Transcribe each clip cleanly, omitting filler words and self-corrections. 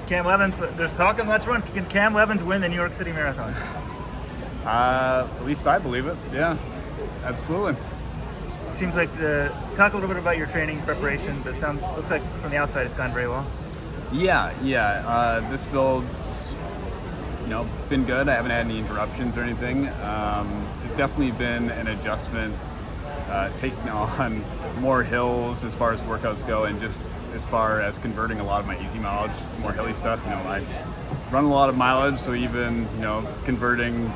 Cam Levins, there's talk on Let's Run. Can Cam Levins win the New York City Marathon? At least I believe it. Yeah, absolutely. It seems like talk a little bit about your training preparation, but looks like from the outside it's gone very well. Yeah. This build's, been good. I haven't had any interruptions or anything. It's definitely been an adjustment, taking on more hills as far as workouts go, and just as far as converting a lot of my easy mileage to more hilly stuff. I run a lot of mileage, so even converting,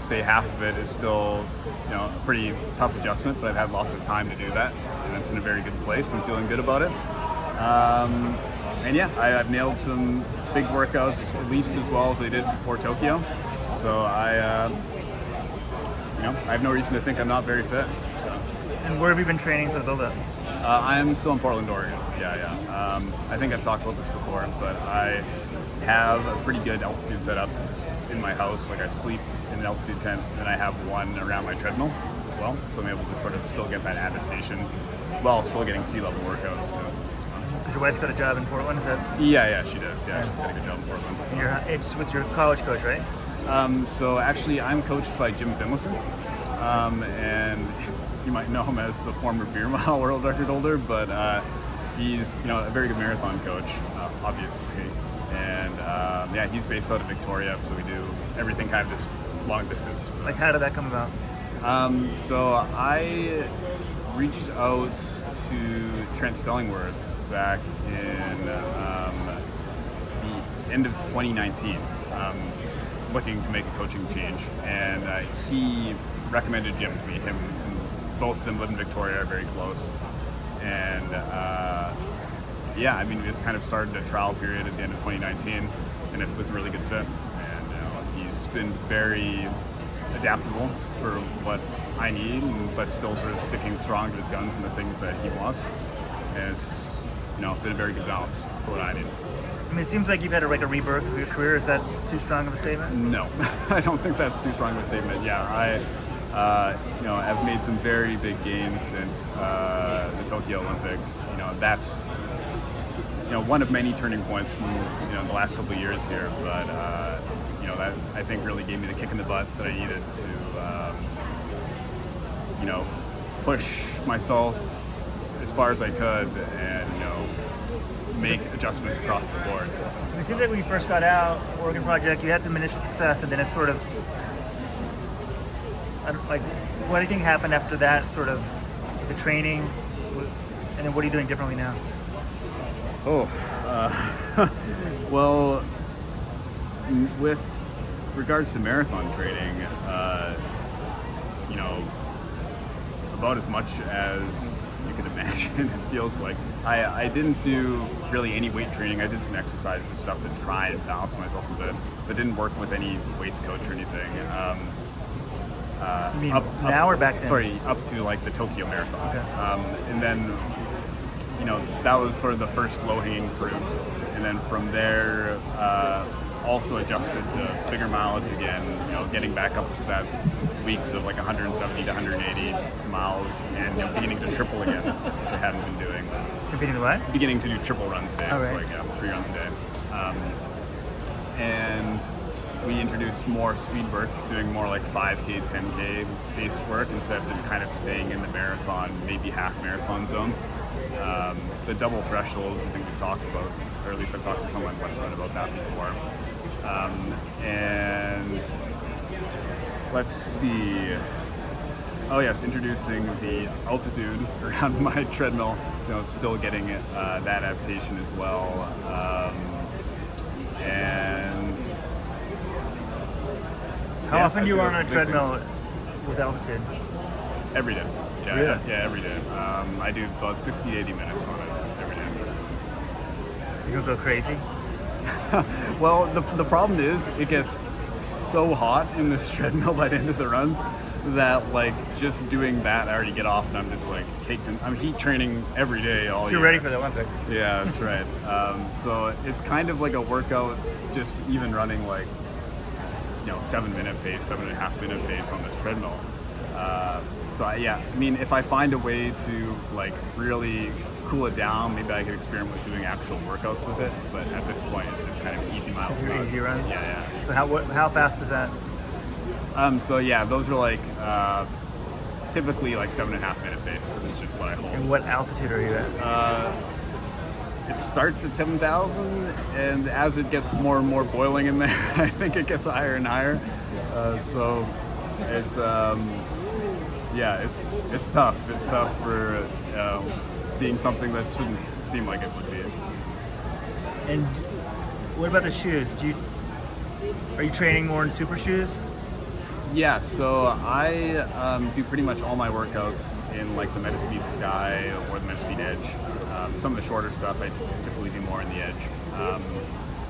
say half of it is still, a pretty tough adjustment. But I've had lots of time to do that, and it's in a very good place. I'm feeling good about it. And yeah, I've nailed some big workouts, at least as well as I did before Tokyo. So I have no reason to think I'm not very fit. So. And where have you been training for the build-up? I'm still in Portland, Oregon. Yeah. I think I've talked about this before, but I have a pretty good altitude setup just in my house. Like I sleep in an altitude tent, and I have one around my treadmill as well. So I'm able to sort of still get that adaptation while still getting sea level workouts too. Because your wife's got a job in Portland, is that? Yeah, she does. Yeah, she's got a good job in Portland. It's with your college coach, right? So actually, I'm coached by Jim Finlayson, and you might know him as the former beer mile world record holder, but he's a very good marathon coach, obviously, and he's based out of Victoria, so we do everything kind of just long distance. Like, how did that come about? So I reached out to Trent Stellingworth back in the end of 2019, looking to make a coaching change, and he recommended Jim to me. Both of them live in Victoria, are very close, and we just kind of started a trial period at the end of 2019, and it was a really good fit. And he's been very adaptable for what I need, but still sort of sticking strong to his guns and the things that he wants. And it's been a very good balance for what I need. I mean, it seems like you've had a rebirth of your career. Is that too strong of a statement? No, I don't think that's too strong of a statement. Yeah, I've made some very big gains since the Tokyo Olympics. That's one of many turning points in the last couple of years here. But that I think really gave me the kick in the butt that I needed to push myself as far as I could and make adjustments across the board. It seems like when you first got out, Oregon Project, you had some initial success, and then it sort of, what do you think happened after that, sort of the training, and then what are you doing differently now? Well, with regards to marathon training, about as much as you could imagine. It feels like I didn't do really any weight training. I did some exercises and stuff to try and balance myself a bit, but didn't work with any weights coach or anything. You mean now or back then? Sorry, up to like the Tokyo Marathon. Okay. And then, that was sort of the first low-hanging fruit. And then from there, also adjusted to bigger mileage again, getting back up to that weeks of like 170 to 180 miles and beginning to triple again, which I hadn't been doing. Competing to what? Beginning to do triple runs a day, Oh, right. so like 3 runs a day. And we introduced more speed work, doing more like 5K, 10K based work instead of just kind of staying in the marathon, maybe half marathon zone. The double thresholds, I think we've talked about, or at least I've talked to someone on Let's Run about that before. And let's see. Oh yes, introducing the altitude around my treadmill. Still getting that adaptation as well. And how often do you run on a treadmill with altitude? Every day. Yeah, Really? yeah, every day. I do about 60 to 80 minutes on it every day. You don't go crazy? Well, the problem is it gets so hot in this treadmill by the end of the runs that like just doing that I already get off and I'm just like caked in. I'm heat training every day all year. So you're ready for the Olympics. Yeah, that's right. So it's kind of like a workout, just even running like 7-minute pace, 7.5-minute pace on this treadmill. So if I find a way to like really cool it down, maybe I could experiment with doing actual workouts with it. But at this point, it's just kind of easy miles. Is your easy runs? Yeah. So how fast is that? So yeah, those are like typically like 7.5 minute pace. It's just what I hold. And what altitude are you at? It starts at 7,000, and as it gets more and more boiling in there, I think it gets higher and higher. So it's it's tough. It's tough for being something that shouldn't seem like it would be. And what about the shoes? Are you training more in super shoes? Yeah, so I do pretty much all my workouts in like the Metaspeed Sky or the Metaspeed Edge. Some of the shorter stuff I typically do more in the Edge.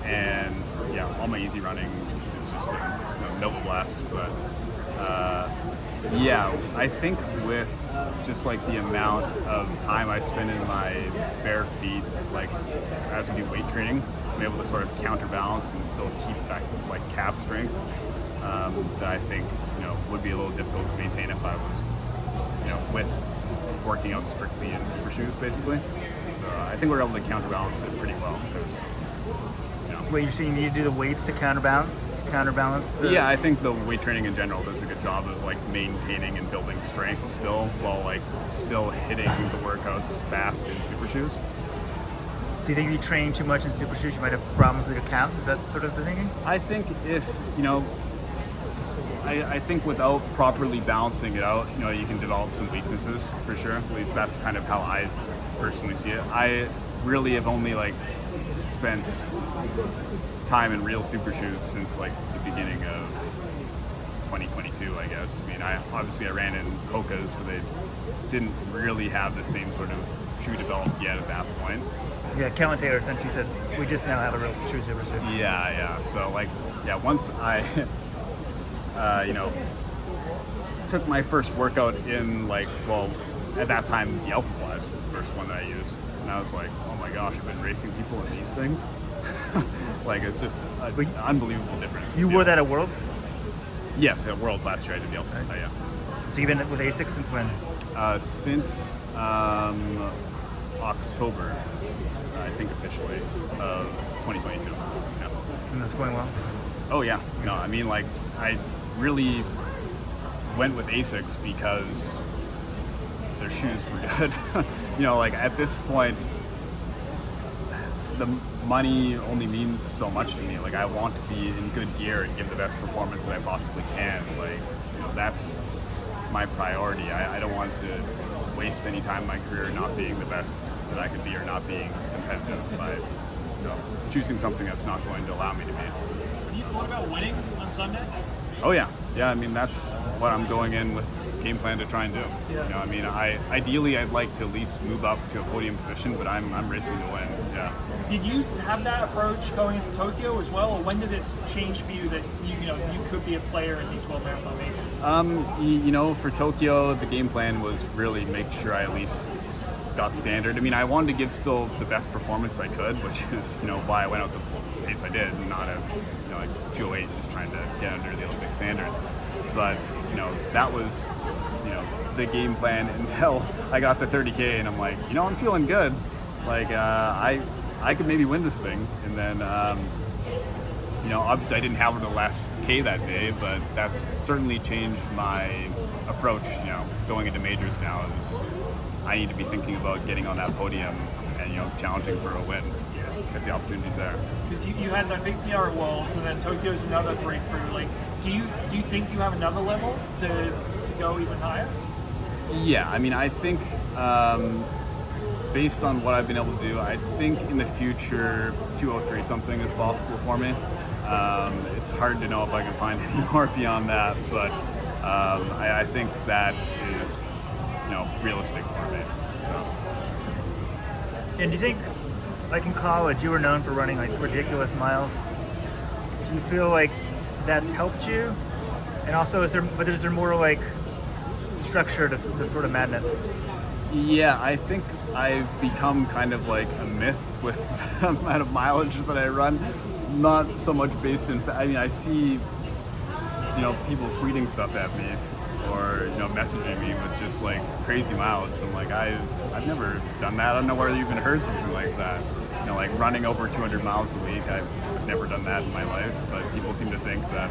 And yeah, all my easy running is just in Nova Blast. But yeah, I think with just like the amount of time I spend in my bare feet, like as we do weight training, I'm able to sort of counterbalance and still keep that like calf strength. That I think would be a little difficult to maintain if I was with working out strictly in super shoes basically. So I think we're able to counterbalance it pretty well because Wait, you're saying you need to do the weights to counterbalance the... Yeah, I think the weight training in general does a good job of like maintaining and building strength still while like still hitting the workouts fast in super shoes. So you think if you train too much in super shoes you might have problems with your calves? Is that sort of the thinking? I think if I think without properly balancing it out, you can develop some weaknesses for sure. At least that's kind of how I personally see it. I really have only like spent time in real super shoes since like the beginning of 2022, I guess. I mean, I ran in Hoka's, but they didn't really have the same sort of shoe developed yet at that point. Yeah, Kellen Taylor essentially said, we just now have a real true super shoe. Yeah. So like, once I took my first workout in like, well, at that time the Alpha Fly was the first one that I used, and I was like, oh my gosh, I've been racing people in these things. Like it's just an unbelievable difference. You wore that at Worlds? Yes, at Worlds last year I did the Alpha Fly. Yeah. So you've been with ASICS since when? Since October, I think officially, of 2022. Yeah. And that's going well? Oh yeah. No, I mean like I really went with ASICS because their shoes were good. Like at this point, the money only means so much to me. Like I want to be in good gear and give the best performance that I possibly can. Like, that's my priority. I don't want to waste any time in my career not being the best that I could be or not being competitive by choosing something that's not going to allow me to be. Have you thought about winning on Sunday? Oh yeah. I mean, that's what I'm going in with game plan to try and do. Yeah. I mean, ideally I'd like to at least move up to a podium position, but I'm racing to win. Yeah. Did you have that approach going into Tokyo as well, or when did it change for you that you could be a player in these World Marathon majors? For Tokyo, the game plan was really make sure I at least got standard. I mean, I wanted to give still the best performance I could, which is why I went out the pace I did, and not like 208, just trying to get under the Olympic standard. But that was the game plan until I got the 30K, and I'm like, I'm feeling good. Like I could maybe win this thing, and then obviously I didn't have the last K that day, but that's certainly changed my approach. Going into majors now is I need to be thinking about getting on that podium and challenging for a win if the opportunity's there. Because you had that big PR at Worlds, and then Tokyo's another breakthrough. Like, do you think you have another level to go even higher? Yeah, I mean, I think based on what I've been able to do, I think in the future 203 something is possible for me. It's hard to know if I can find any more beyond that, but I think that is realistic for me. So. And do you think, like in college, you were known for running like ridiculous miles? Do you feel like that's helped you? And also, is there more like structure to this sort of madness? Yeah, I think I've become kind of like a myth with the amount of mileage that I run. Not so much based in I mean, I see people tweeting stuff at me, or messaging me with just like crazy mileage. I'm like, I've never done that. I don't know where you even heard something like that. Like running over 200 miles a week. I've never done that in my life, but people seem to think that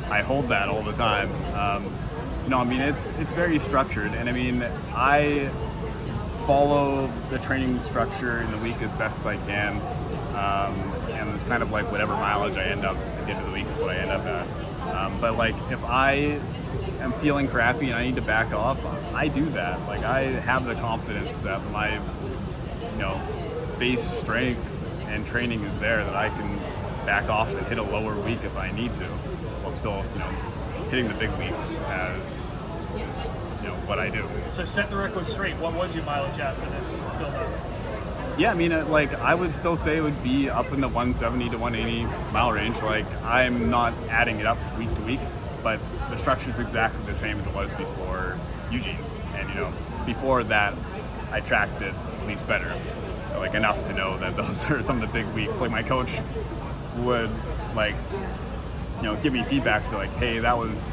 I hold that all the time. I mean, it's very structured, and I mean, I follow the training structure in the week as best as I can, and it's kind of like whatever mileage I end up at the end of the week is what I end up at. But like, if I am feeling crappy and I need to back off, I do that. Like, I have the confidence that my, base strength and training is there, that I can back off and hit a lower week if I need to, while still, hitting the big weeks is what I do. So set the record straight. What was your mileage at for this build-up? Yeah, I mean, like, I would still say it would be up in the 170 to 180 mile range. Like, I'm not adding it up week to week, but the structure is exactly the same as it was before Eugene. And, before that, I tracked it at least better, like enough to know that those are some of the big weeks. Like, my coach would, like, give me feedback to be like, hey, that was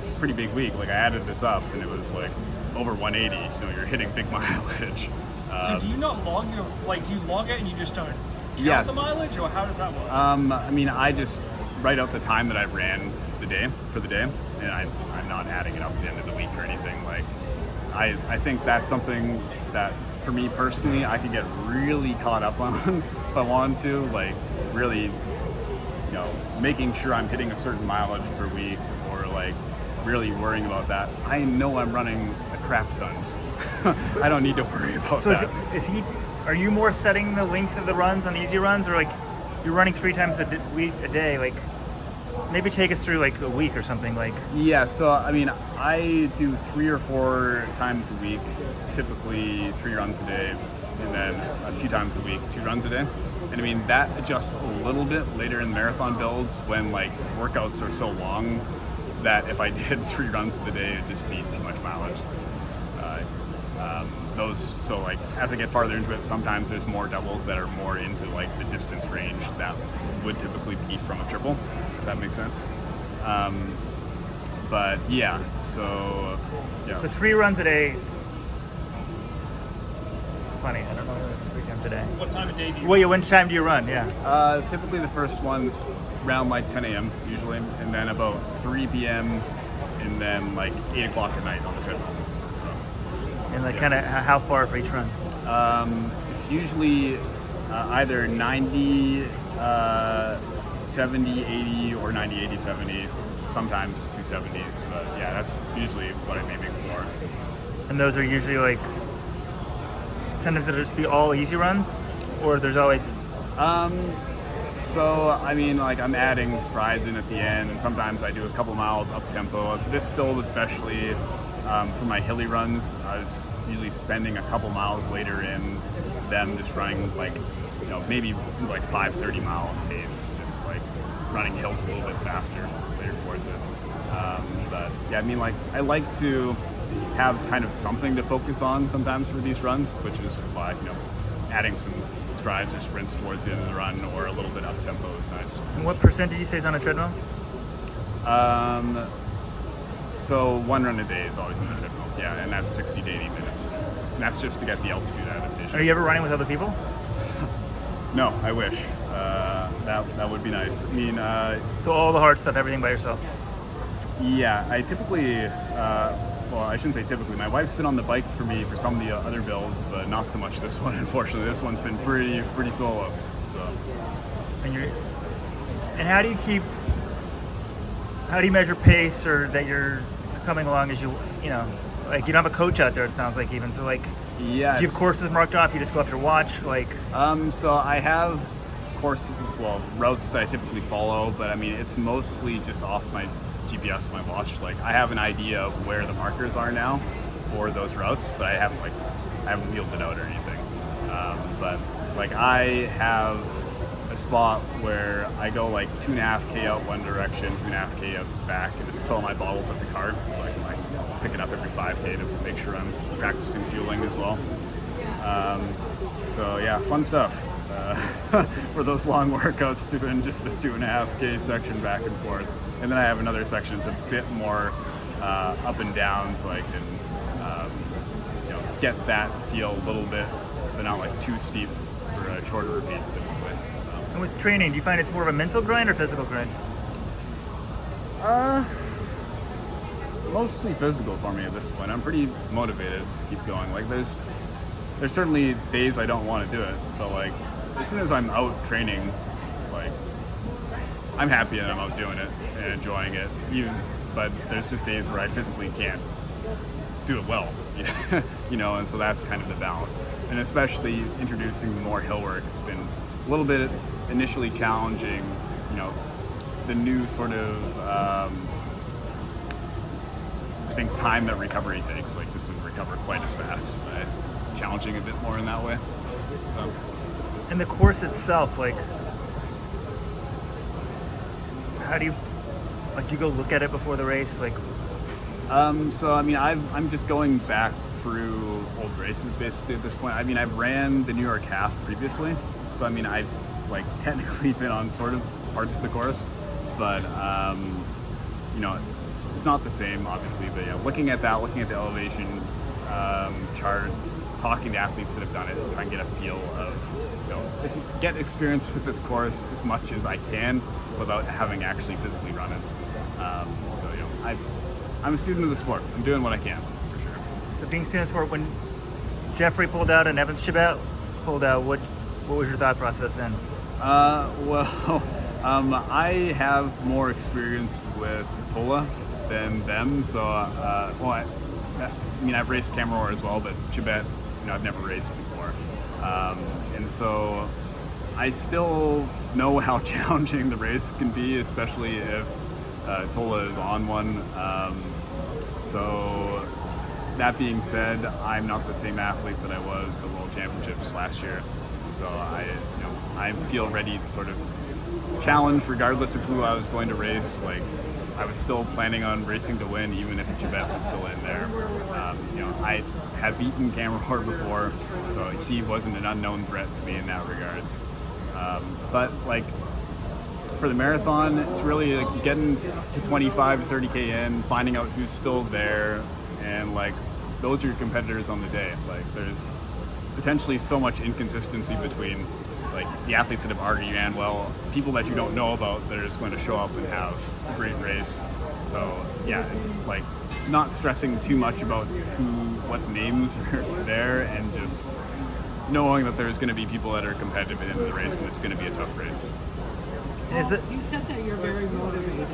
a pretty big week. Like, I added this up and it was like over 180, so you're hitting big mileage. So do you not log do you log it and you just don't count Yes. the mileage, or how does that work? I mean, I just write out the time that I ran the day, and I'm not adding it up at the end of the week or anything. Like, I think that's something that, for me personally, I could get really caught up on if I wanted to, like, really, making sure I'm hitting a certain mileage per week, or like really worrying about that. I know I'm running a crap ton. I don't need to worry about that. So are you more setting the length of the runs on the easy runs, or like you're running 3 times a day? Like, maybe take us through like a week or something. Like, yeah, so I mean, I do 3 or 4 times a week, typically 3 runs a day, and then a few times a week, 2 runs a day. And I mean, that adjusts a little bit later in marathon builds when like workouts are so long that if I did 3 runs of the day, it'd just be too much mileage. So like, as I get farther into it, sometimes there's more doubles that are more into like the distance range that would typically be from a triple, if that makes sense. But yeah, so yeah. So 3 runs a day. It's funny, I don't know if 3 times a day. What time of day do you Well, yeah, when time do you run? Yeah. Typically the first one's around like 10 a.m. usually, and then about 3 p.m. and then like 8 o'clock at night on the treadmill. And like, kind of how far for each run? It's usually either 90, 70, 80, or 90, 80, 70, sometimes 270s, but yeah, that's usually what I'm aiming for. And those are usually like, sometimes it'll just be all easy runs, or there's always... So, I mean, like, I'm adding strides in at the end, and sometimes I do a couple miles up tempo. This build especially, for my hilly runs, I was usually spending a couple miles later in them just running like, maybe like 5:30 mile pace, just like running hills a little bit faster later towards it. But yeah, I mean, like, I like to have kind of something to focus on sometimes for these runs, which is why, adding some strides or sprints towards the end of the run or a little bit up tempo is nice. And what percent did you say is on a treadmill? So 1 run a day is always on the treadmill, yeah, and that's 60 to 80 minutes. And that's just to get the altitude adaptation. Are you ever running with other people? No, I wish. That would be nice. I mean, So all the hard stuff, everything by yourself? yeah, I typically, well, I shouldn't say typically. My wife's been on the bike for me for some of the other builds, but not so much this one, unfortunately. This one's been pretty solo. So. And how do you measure pace, or that you're coming along as like, you don't have a coach out there, it sounds like, even, so like, Yeah. do you have courses marked off? You just go off your watch, like? So I have courses, well, routes that I typically follow, but I mean, it's mostly just off my GPS, my watch. Like, I have an idea of where the markers are now for those routes, but I haven't wheeled it out or anything. But like, I have a spot where I go like 2.5K out one direction, 2.5K out back, and just fill my bottles at the cart, so I can like pick it up every 5K to make sure I'm practicing fueling as well. So yeah, fun stuff for those long workouts, doing just the 2.5K section back and forth. And then I have another section that's a bit more up and downs, so I can get that feel a little bit, but not like too steep for shorter repeats typically. So. And with training, do you find it's more of a mental grind or physical grind? Mostly physical for me at this point. I'm pretty motivated to keep going. Like there's certainly days I don't want to do it, but like as soon as I'm out training, like I'm happy and I'm out doing it and enjoying it. But there's just days where I physically can't do it well, and so that's kind of the balance. And especially introducing more hill work has been a little bit initially challenging. The new sort of I think time that recovery takes, like this would recover quite as fast by challenging a bit more in that way. So. And the course itself, like, how do you go look at it before the race? Like, so I mean, I'm just going back through old races basically at this point. I mean, I've ran the New York Half previously, so I mean, I've like technically been on sort of parts of the course, but it's not the same, obviously. But yeah, looking at that, looking at the elevation chart, talking to athletes that have done it, trying to get a feel of, get experience with this course as much as I can without having actually physically run it. I'm a student of the sport. I'm doing what I can, for sure. So being students for when Jeffrey pulled out and Evans Chibet pulled out, what was your thought process then? I have more experience with Tola than them, so I've raced Cameron as well, but Chibet, I've never raced before, and so I still know how challenging the race can be, especially if Tola is on one. So that being said, I'm not the same athlete that I was the World Championships last year. So I feel ready to sort of challenge regardless of who I was going to race. Like I was still planning on racing to win, even if Chibet was still in there. I had beaten Cameron before, so he wasn't an unknown threat to me in that regards. But like for the marathon, it's really like getting to 25 to 30K in, finding out who's still there, and like those are your competitors on the day. Like there's potentially so much inconsistency between like the athletes that have already ran well, people that you don't know about that are just going to show up and have a great race. So yeah, it's like not stressing too much about what names are there, and just knowing that there's going to be people that are competitive at the end of the race, and it's going to be a tough race. You said that you're very motivated.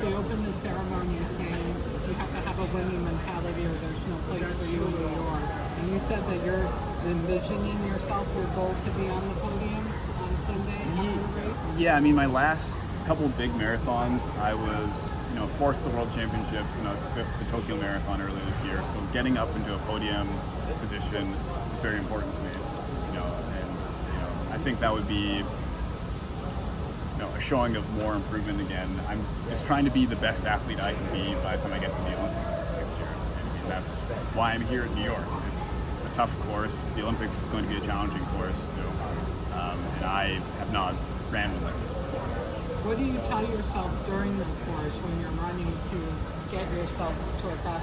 They opened the ceremony saying you have to have a winning mentality or there's no place for you in New York. And you said that you're envisioning yourself, your goal to be on the podium on Sunday after the race? Yeah, I mean, my last couple big marathons, I was, fourth at the World Championships, and I was fifth at the Tokyo Marathon earlier this year. So getting up into a podium position is very important to me. I think that would be a showing of more improvement again. I'm just trying to be the best athlete I can be by the time I get to the Olympics next year. And that's why I'm here in New York. It's a tough course. The Olympics is going to be a challenging course too. And I have not ran one like this before. What do you tell yourself during the course when you're running to get yourself to a fast